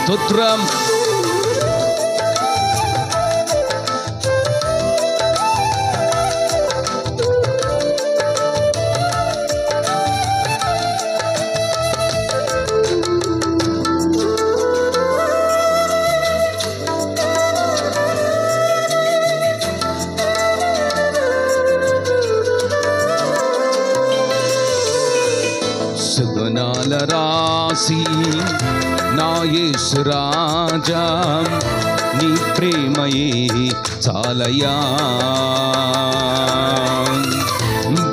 స్తోత్రం. సుగుణాల రాశి నా యేసు రాజా, నీ ప్రేమయే చాలయా.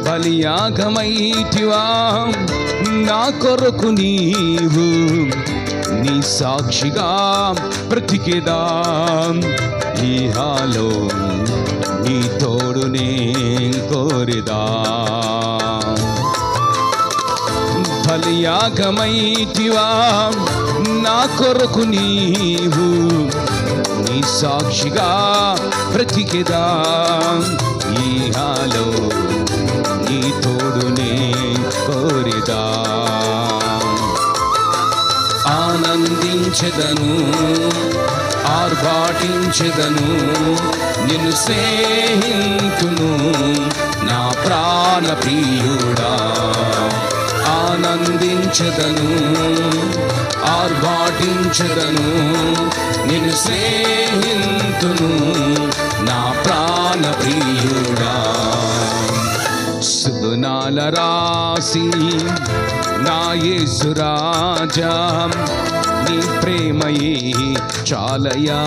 బలియాగమైతివా నా కొరకు నీవు, నీ సాక్షిగా బ్రతికెదా. ఈహాలో నీ తోడునే కోరిదా. బలియాగమైతివా నా కొరకు నీవు, నీ సాక్షిగా బ్రతికెదా. ఈహాలో నీ తోడునే కోరిదా. ఆనందించెదను ఆర్భాటించెదను, నిన్ను స్నేహితును నా ప్రాణ ప్రియుడా. ఆనందించెదను ఆర్భాటించెదను, నిన్ను స్నేహితును నా ప్రాణ ప్రియుడా. సుగుణాల రాశి నా యేసు రాజా, నీ ప్రేమయే చాలయా.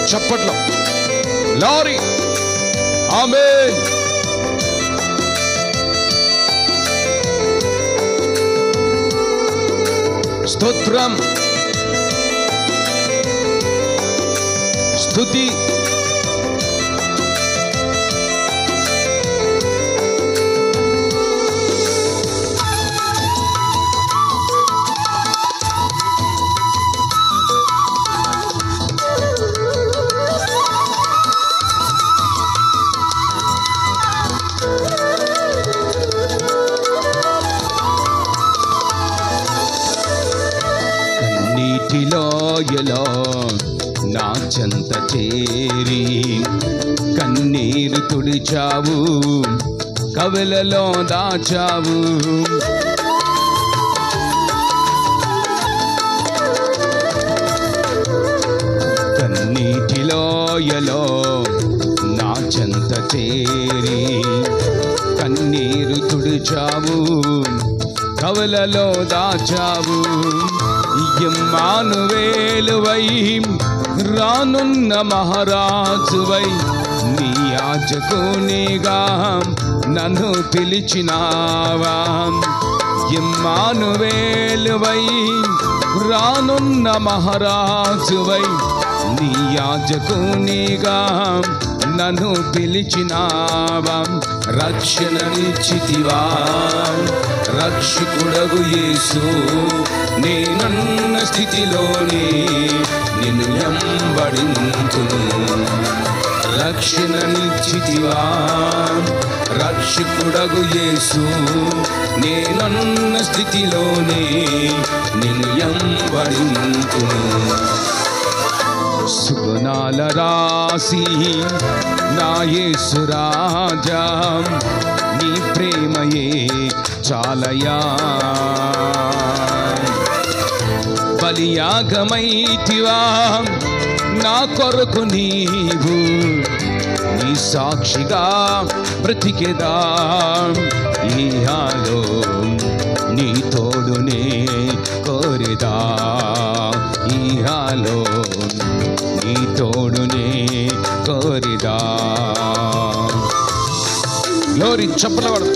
చప్పట్లో లారీ ఆమేన్. స్తోత్రం, స్తుతి. నీటిలోయలో నా చెంత చేరి కన్నీరు తుడిచావు, కవిలలో దాచావు. కన్నీటిలోయలో నా చెంత చేరి కన్నీరు తుడిచావు, కవిలలో దాచావు. ఇమ్మానువేలువై రానున్న మహారాజువై, నీ యాజకునిగా నన్ను పిలిచినావా. ఇమ్మానువేలువై రానున్న మహారాజువై, నీ యాజకునిగా నన్ను పిలిచినావా. రక్షణనిచ్చితివా రక్షకుడగు యేసు, నేనన్న స్థితిలోనే నిన్ను వెంబడింతును. రక్షణనిచ్చితివా రక్షకుడగు యేసు, నేనన్న స్థితిలోనే నిన్ను వెంబడింతును. సుగుణాల రాశి నా యేసు రాజా, నీ ప్రేమయే చాలయా. బలియాగమైతివా నా కొరకు నీవు, నీ సాక్షిగా బ్రతికెదా. ఈహాలో నీ తోడునే కోరిదా. ఈహాలో నీ తోడునే కోరిదా. గ్లోరీ చెప్పలవాడు.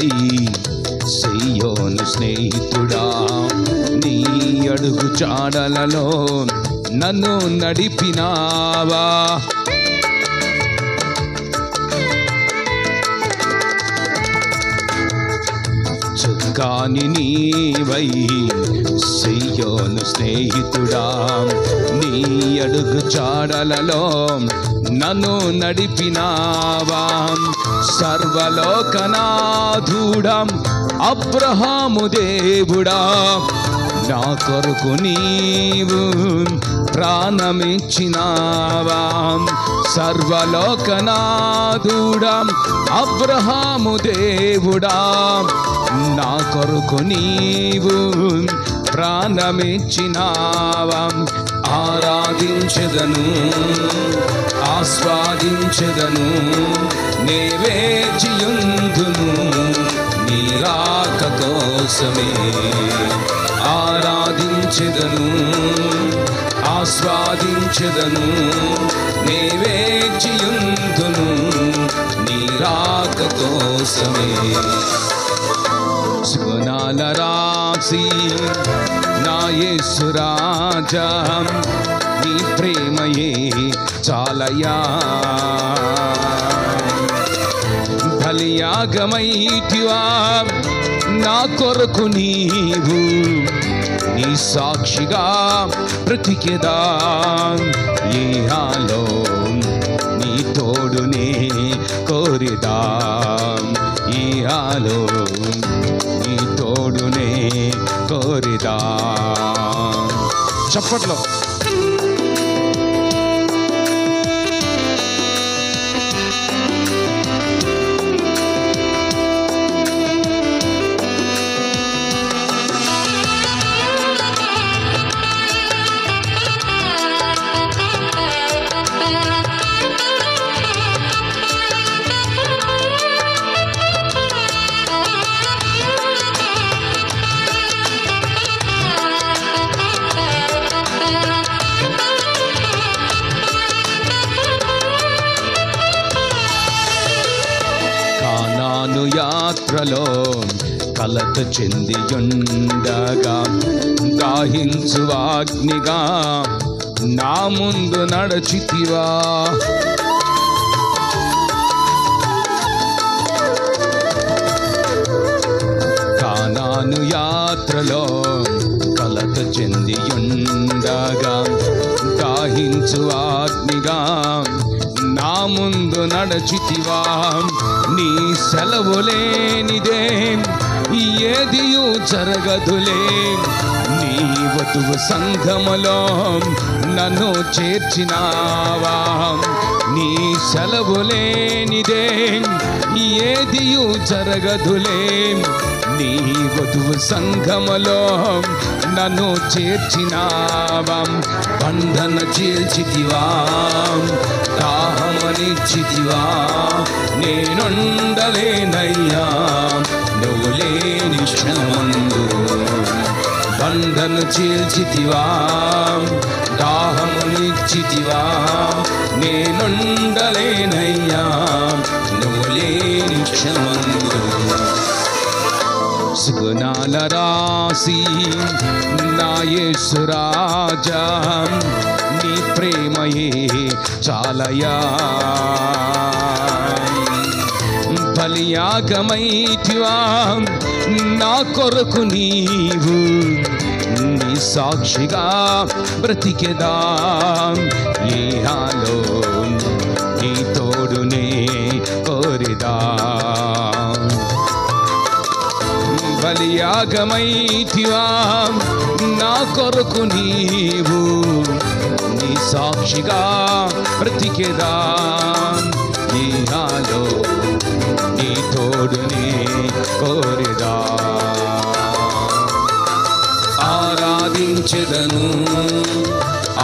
నీవై సియోను స్నేహితుడా, నీ అడుగు చాడలలో నన్ను నడిపినావా. చుక్కాని నీవై సియోను స్నేహితుడా, నీ అడుగు చాడలలో నన్ను నడిపినావా. సర్వలోకనాథుడా అబ్రహాము దేవుడా, నా కొరకు నీవు ప్రాణమిచ్చినావా. సర్వలోకనాథుడా అబ్రహాము దేవుడా, నా కొరకు నీవు ప్రాణమిచ్చినావా. ఆరాధించెదను ఆస్వాదించెదను, నే వేచియుందును నీ రాక కోసమే. ఆరాధించెదను ఆస్వాదించెదను, నే వేచియుందును నీ రాక కోసమే. సుగుణాల రాశి నా యేసు రాజా, నీ ప్రేమయే చాలయా. బలియాగమైతివా నా కొరకు నీవు, నీ సాక్షిగా బ్రతికెదా. ఏహాలో నీ తోడునే కోరిదా, ఏహాలో నీ తోడునే కోరిదా. చప్పట్లో యాత్రలో కలత చెందియుండగా, దాహించు అగ్నిగా నా ముందు నడచితివా. కానాను యాత్రలో కలత చెందియుండగా, దాహించు అగ్నిగా నా ముందు నడచితివా. నీ సెలవు లేనిదే ఏదియు జరగదులే. నీ వధువు సంఘములో నన్ను చేర్చినావా. నీ సెలవు లేనిదే ఏదియు జరగదులే. నీ వధువు సంఘములో నన్ను చేర్చినావా. బంధన చీల్చితివా, దాహమనిచ్చితివా, నేనుండలేనయ్యా నువ్వు లేని క్షణమందు. బంధన చీల్చితివా, దాహమనిచ్చితివా, నేనుండలేనయ్యా నువ్వు లేని క్షణమందు. సుగుణాల రాశి నా యేసు రాజా, నీ ప్రేమయే చాలయా. బలియాగమైతివా నా కొరకు నీవు, నీ సాక్షిగా బ్రతికెదా. ఏహాలో నీ తోడునే కోరిదా. బలియాగమైతివా నా కొరకు నీవు, నీ సాక్షిగా బ్రతికెదా. ఏహాలో నీ తోడునే కోరిదా. ఆరాధించెదను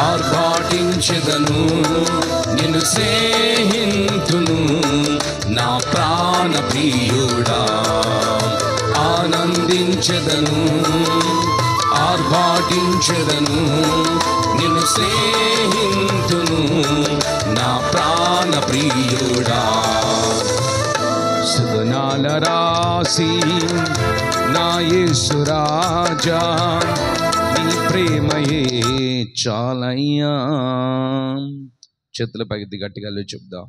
ఆర్భాటించెదను, నిన్ను స్నేహితును నా ప్రాణ ప్రియుడా. ఆనందించెదను ఆర్భాటించెదను, నిన్ను స్నేహితును నా ప్రాణ ప్రియుడా. సుగుణాల పాలరాసి నా యేసు రాజా నీ ప్రేమయే చాలయ్యా. చేతుల పైకి గట్టిగా చెప్దాం.